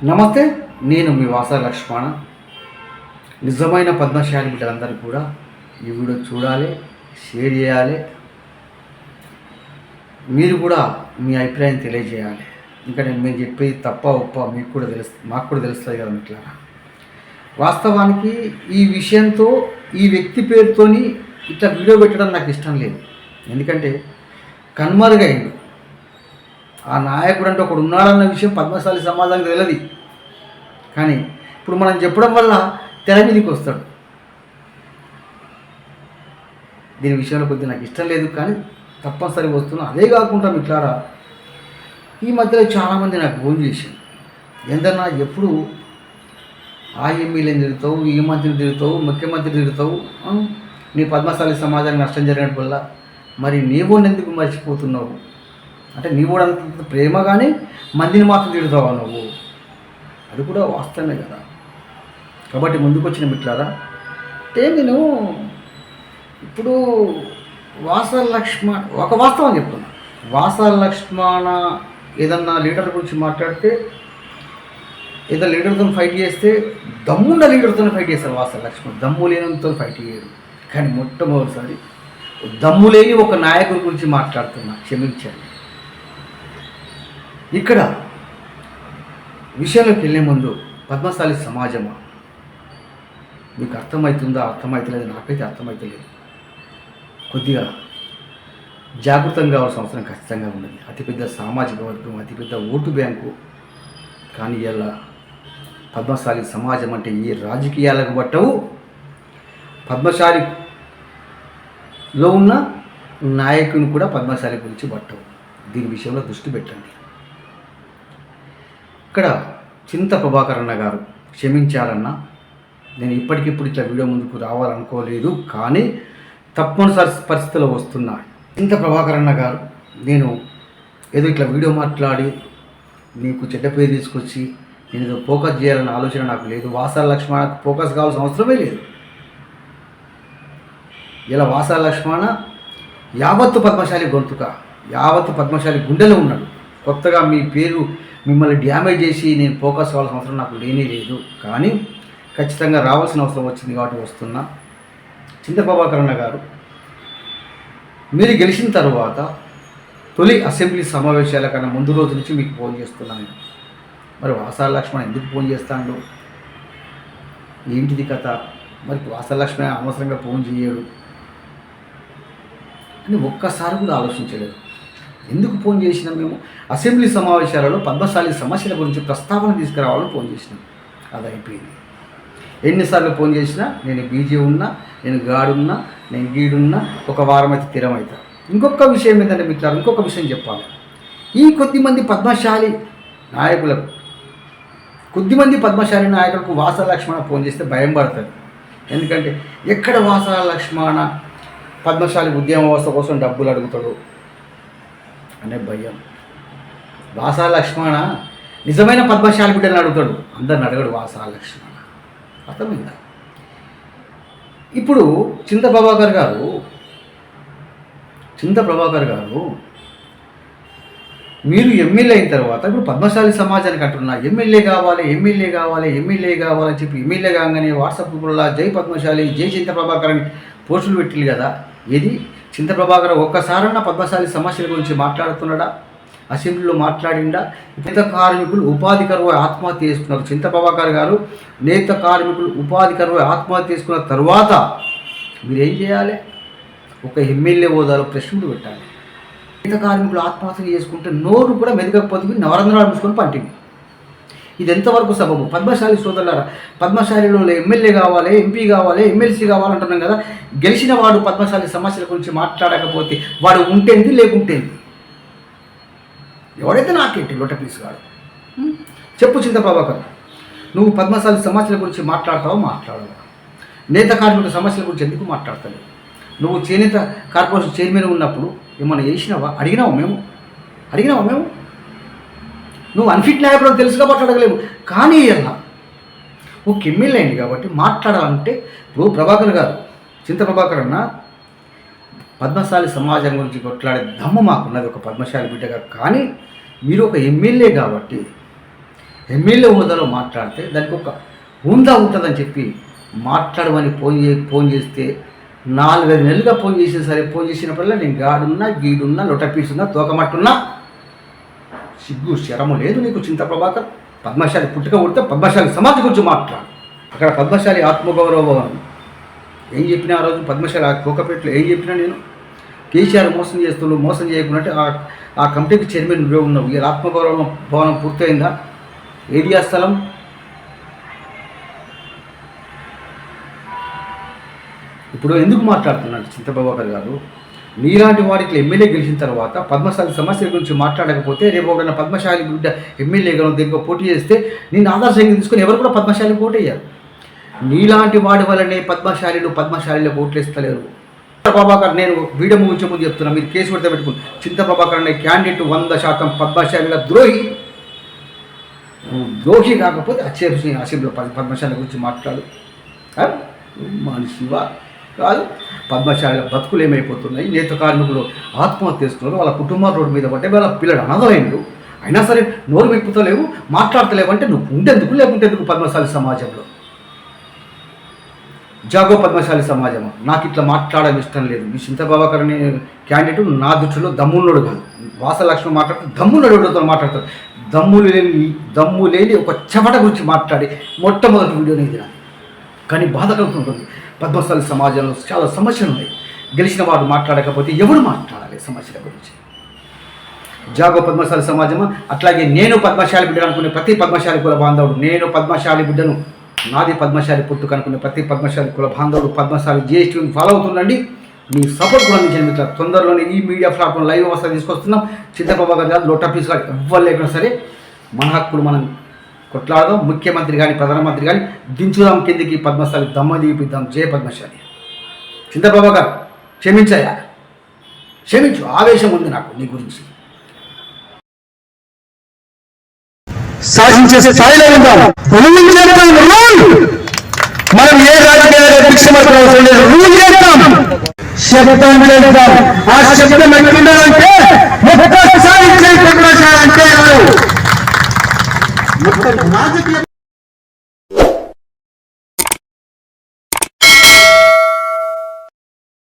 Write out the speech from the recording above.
నమస్తే, నేను మీ వాసా లక్ష్మణ. నిజమైన పద్మశాలి బిడ్డలందరూ కూడా ఈ వీడియో చూడాలి, షేర్ చేయాలి. మీరు కూడా మీ అభిప్రాయం తెలియజేయాలి. ఇంకా మేము చెప్పేది తప్ప ఒప్ప మీకు కూడా మాకు కూడా తెలుస్తుంది కదా. ఇట్లా వాస్తవానికి ఈ విషయంతో ఈ వ్యక్తి పేరుతోని ఇట్లా వీడియో పెట్టడం నాకు ఇష్టం లేదు. ఎందుకంటే కనుమరుగైండు. ఆ నాయకుడు అంటే ఒకడు ఉన్నాడన్న విషయం పద్మశాలి సమాజానికి తెలియదు. కానీ ఇప్పుడు మనం చెప్పడం వల్ల తెర మీదకి వస్తాడు. దీని విషయంలో కొద్దిగా నాకు ఇష్టం లేదు, కానీ తప్పనిసరి వస్తున్నా. అదే కాకుండా మిట్లారా, ఈ మధ్యలో చాలామంది నాకు ఫోన్ చేశారు. ఏందన్నా ఎప్పుడు ఆ ఎమ్మెల్యేని తిరుగుతావు, ఈ మంత్రిని తిరుగుతావు, ముఖ్యమంత్రి తిరుగుతావు, నీ పద్మశాలి సమాజానికి నష్టం జరిగినట్టు వల్ల మరి నీవు ఎందుకు మర్చిపోతున్నావు? అంటే నీవు అంత ప్రేమ కానీ మందిని మాత్రం తిడుతావా నువ్వు? అది కూడా వాస్తవమే కదా. కాబట్టి ముందుకు వచ్చిన మిట్లారా, అంటే నేను ఇప్పుడు వాసా లక్ష్మణ ఒక వాస్తవం చెప్తున్నా. వాసా లక్ష్మణ ఏదన్నా లీడర్ గురించి మాట్లాడితే, ఏదైనా లీడర్తో ఫైట్ చేస్తే దమ్మున్న లీడర్తో ఫైట్ చేస్తారు. వాసా లక్ష్మణ్ దమ్ము లేనితో ఫైట్ చేయడు. కానీ మొట్టమొదటిసారి దమ్ము లేని ఒక నాయకుడి గురించి మాట్లాడుతున్నా, క్షమించండి. ఇక్కడ విషయంలోకి వెళ్ళే ముందు పద్మశాలి సమాజమా మీకు అర్థమవుతుందా? అర్థమవుతలేదు. నాకైతే అర్థమవుతలేదు. కొద్దిగా జాగృతంగా కావాల్సిన అవసరం ఖచ్చితంగా ఉన్నది. అతిపెద్ద సామాజిక వర్గం, అతిపెద్ద ఓటు బ్యాంకు. కానీ ఇలా పద్మశాలి సమాజం అంటే ఏ రాజకీయాలకు పట్టవు, పద్మశాలిలో ఉన్న నాయకుని కూడా పద్మశాలి గురించి పట్టవు. దీని విషయంలో దృష్టి పెట్టండి. ఇక్కడ చింత ప్రభాకర్ అన్న గారు క్షమించాలన్నా, నేను ఇప్పటికిప్పుడు ఇట్లా వీడియో ముందుకు రావాలనుకోలేదు, కానీ తప్పనిసరి పరిస్థితిలో వస్తున్నా. చింత ప్రభాకర్ అన్న గారు, నేను ఏదో ఇట్లా వీడియో మాట్లాడి నీకు చెడ్డ పేరు తీసుకొచ్చి నేను ఏదో ఫోకస్ చేయాలన్న ఆలోచన నాకు లేదు. వాసా లక్ష్మణకు ఫోకస్ కావాల్సిన అవసరమే లేదు. ఇలా వాసా లక్ష్మణ యావత్తు పద్మశాలి గొంతుక, యావత్తు పద్మశాలి గుండెలో ఉన్నాడు. కొత్తగా మీ పేరు మిమ్మల్ని డ్యామేజ్ చేసి నేను ఫోకస్ కావాల్సిన అవసరం నాకు లేనే లేదు. కానీ ఖచ్చితంగా రావాల్సిన అవసరం వచ్చింది కాబట్టి వస్తున్నా. చింత ప్రభాకర్ అన్న గారు, మీరు గెలిచిన తర్వాత తొలి అసెంబ్లీ సమావేశాల కన్నా ముందు రోజు నుంచి మీకు ఫోన్ చేస్తున్నాను. మరి వాసా లక్ష్మణ్ ఎందుకు ఫోన్ చేస్తాడు? ఏంటిది కథ? మరి వాసా లక్ష్మణ్ అనవసరంగా ఫోన్ చేయడు అని ఒక్కసారి కూడా ఆలోచించలేదు. ఎందుకు ఫోన్ చేసినాం? మేము అసెంబ్లీ సమావేశాలలో పద్మశాలి సమస్యల గురించి ప్రస్తావన తీసుకురావాలని ఫోన్ చేసినాం. అది అయిపోయింది. ఎన్నిసార్లు ఫోన్ చేసినా నేను బీజీ ఉన్నా, నేను గాడున్నా, నేను గీడున్నా, ఒక వారం అయితే స్థిరమవుతా. ఇంకొక విషయం ఏంటంటే మిత్రులు, ఇంకొక విషయం చెప్పాలి. ఈ కొద్దిమంది పద్మశాలి నాయకులకు, కొద్దిమంది పద్మశాలి నాయకులకు వాసా లక్ష్మణ ఫోన్ చేస్తే భయం పడతారు. ఎందుకంటే ఎక్కడ వాసా లక్ష్మణ పద్మశాలి ఉద్యమ వ్యవస్థ కోసం డబ్బులు అడుగుతాడు అనే భయం. వాసా లక్ష్మణ నిజమైన పద్మశాలి బిడ్డలను అడుగుతాడు, అందరిని అడగడు వాసా లక్ష్మణ. అర్థమైందా? ఇప్పుడు చింత ప్రభాకర్ గారు మీరు ఎమ్మెల్యే అయిన తర్వాత ఇప్పుడు పద్మశాలి సమాజానికి అంటున్నా ఎమ్మెల్యే కావాలి అని చెప్పి ఎమ్మెల్యే కాగానే వాట్సాప్ గ్రూపుల్లో జై పద్మశాలి, జై చింత ప్రభాకర్ అని పోస్టులు పెట్టిల్లు కదా. ఏది చింత ప్రభాకర్ ఒక్కసారన్నా పద్మశాలి సమస్యల గురించి మాట్లాడుతున్నాడా? అసెంబ్లీలో మాట్లాడిండా? నేత కార్మికులు ఉపాధి కరువు ఆత్మహత్య చేసుకున్నారు. చింత ప్రభాకర్ గారు నేత కార్మికులు ఉపాధి కరువు ఆత్మహత్య చేసుకున్న తర్వాత మీరేం చేయాలి? ఒక ఎమ్మెల్యే హోదాలో ప్రశ్నలు పెట్టాలి. నేత కార్మికులు ఆత్మహత్య చేసుకుంటే నోరు కూడా మెదగకపోతే నవరంధ్రాలు మూసుకొని పంటింది. ఇది ఎంతవరకు సబబు? పద్మశాలి సోదరులారా, పద్మశాలిలో ఎమ్మెల్యే కావాలి, ఎంపీ కావాలి, ఎమ్మెల్సీ కావాలంటున్నాం కదా. గెలిచిన వాడు పద్మశాలి సమస్యల గురించి మాట్లాడకపోతే వాడు ఉంటేంది లేకుంటేంది? ఎవడైతే నాకేంటి లొట్ట పీస్ కాదు. చెప్పు చింత ప్రభాకర్, నువ్వు పద్మశాలి సమస్యల గురించి మాట్లాడతావా? మాట్లాడవా? నేత కార్మికుల సమస్యల గురించి ఎందుకు మాట్లాడతావు? నువ్వు చేనేత కార్పొరేషన్ చైర్మన్ ఉన్నప్పుడు ఏమన్నా చేసినావా? అడిగినావా మేము? నువ్వు అన్ఫిట్ నాయకుడు తెలుసు కాబట్టి అడగలేవు. కానీ ఇలా ఒక ఎమ్మెల్యే అయింది కాబట్టి మాట్లాడాలంటే ఇప్పుడు ప్రభాకర్ గారు, చింత ప్రభాకర్ అన్న పద్మశాలి సమాజం గురించి కొట్లాడే దమ్ము మాకున్నది ఒక పద్మశాలి బిడ్డగా. కానీ మీరు ఒక ఎమ్మెల్యే కాబట్టి ఎమ్మెల్యే హోదాలో మాట్లాడితే దానికి ఒక హుందా ఉంటుందని చెప్పి మాట్లాడమని ఫోన్ చేస్తే 4-5 నెలలుగా ఫోన్ చేసిన సరే, ఫోన్ చేసినప్పుడల్లా నేను గాడున్నా, గీడున్నా, లొటపీసున్నా, తోకమట్టున్నా, సిగ్గు శరము లేదు నీకు చింత ప్రభాకర్. పద్మశాలి పుట్టుక పుడితే పద్మశాలి సమాజం గురించి మాట్లాడు. అక్కడ పద్మశాలి ఆత్మగౌరవం ఏం చెప్పినా ఆ రోజు పద్మశాలి కోకపేటలో ఏం చెప్పినా నేను కేసీఆర్ మోసం చేయకున్నట్టు ఆ కమిటీకి చైర్మన్ నువ్వే ఉన్నావు. ఈ ఆత్మగౌరవం భవనం పూర్తయిందా? ఏరియా స్థలం ఇప్పుడు ఎందుకు మాట్లాడుతున్నాడు చింతప్రభాకర్ గారు? నీలాంటి వారికి ఎమ్మెల్యే గెలిచిన తర్వాత పద్మశాలి సమస్యల గురించి మాట్లాడకపోతే రేపు ఒకరైనా పద్మశాలి బిడ్డ ఎమ్మెల్యేగా దేనికో పోటీ చేస్తే నేను ఆదర్శంగా తీసుకొని ఎవరు కూడా పద్మశాలి ఓటేయారు. నీలాంటి వాడి వల్లనే పద్మశాలిలో ఓట్లేస్తలేరు. ప్రభాకర్ నేను వీడియో ముగించే ముందు చెప్తున్నా, మీరు కేసు పెడితే పెట్టుకుని చింతప్రభాకర్ అనే క్యాండిడేట్ 100% పద్మశాలిల ద్రోహి కాకపోతే అసెంబ్లీలో పద్మశాలి గురించి మాట్లాడు. మనిషివా కాదు. పద్మశాలిల బతుకులు ఏమైపోతున్నాయి? నేత కార్మికులు ఆత్మహత్య చేస్తున్నారు, వాళ్ళ కుటుంబాలు రోడ్డు మీద పట్టే, వాళ్ళ పిల్లలు అనాథలైనరు, అయినా సరే నోరు మెప్పుతలేవు, మాట్లాడతలేవు అంటే నువ్వు ఉండేందుకు లేకుంటే ఎందుకు పద్మశాలి సమాజంలో? జాగో పద్మశాలి సమాజమా? నాకు ఇట్లా మాట్లాడడం ఇష్టం లేదు. ఈ చింతప్రభాకర్ అనే క్యాండిడేట్ నా దృష్టిలో దమ్మున్నోడు కాదు. వాసలక్ష్మి మాట్లాడుతూ దమ్మున్నోడుతో మాట్లాడతారు. దమ్ము లేని ఒక చెమట గురించి మాట్లాడి మొట్టమొదటి వీడియోని ఇది. కానీ బాధ కలుగుతుంటుంది. పద్మశాలి సమాజంలో చాలా సమస్యలు ఉన్నాయి. గెలిచిన వాడు మాట్లాడకపోతే ఎవరు మాట్లాడాలి సమస్యల గురించి? జాగో పద్మశాలి సమాజమా? అట్లాగే నేను పద్మశాలి బిడ్డ అనుకునే ప్రతి పద్మశాలి కుల బాంధవుడు, నేను పద్మశాలి బిడ్డను, నాది పద్మశాలి పుట్టుక అనుకునే ప్రతి పద్మశాలి కుల బాంధవుడు పద్మశాలి జిఎస్టీని ఫాలో అవుతుండండి. మీ సపోర్ట్ కూడా అందించండి మిత్ర. తొందరలోనే ఈ మీడియా ప్లాట్ఫామ్ లైవ్ అవసరం తీసుకొస్తున్నాం. చింతప్రభాకర్ గారు లోటపీస్ గారు ఎవ్వరు లేకుండా సరే మన హక్కులు మనం కొట్లాడదాం. ముఖ్యమంత్రి కానీ ప్రధానమంత్రి కానీ దించుదాం కిందికి, పద్మశాలి దమ్మ దిగిపిద్దాం. జయ పద్మశాలి. చింతప్రభాకర్ క్షమించాయా? క్షమించు, ఆవేశం ఉంది నాకు నీ గురించి. సాధించే స్థాయిలో ఉందాం. మనం ఏ రాజకీయాలు అవసరం లేదు, రూల్ చేస్తాం, శబ్దం చేద్దాం. ఆ శబ్దం ఎట్లుండాలంటే ఒక్కసారి అంటే రాజకీయ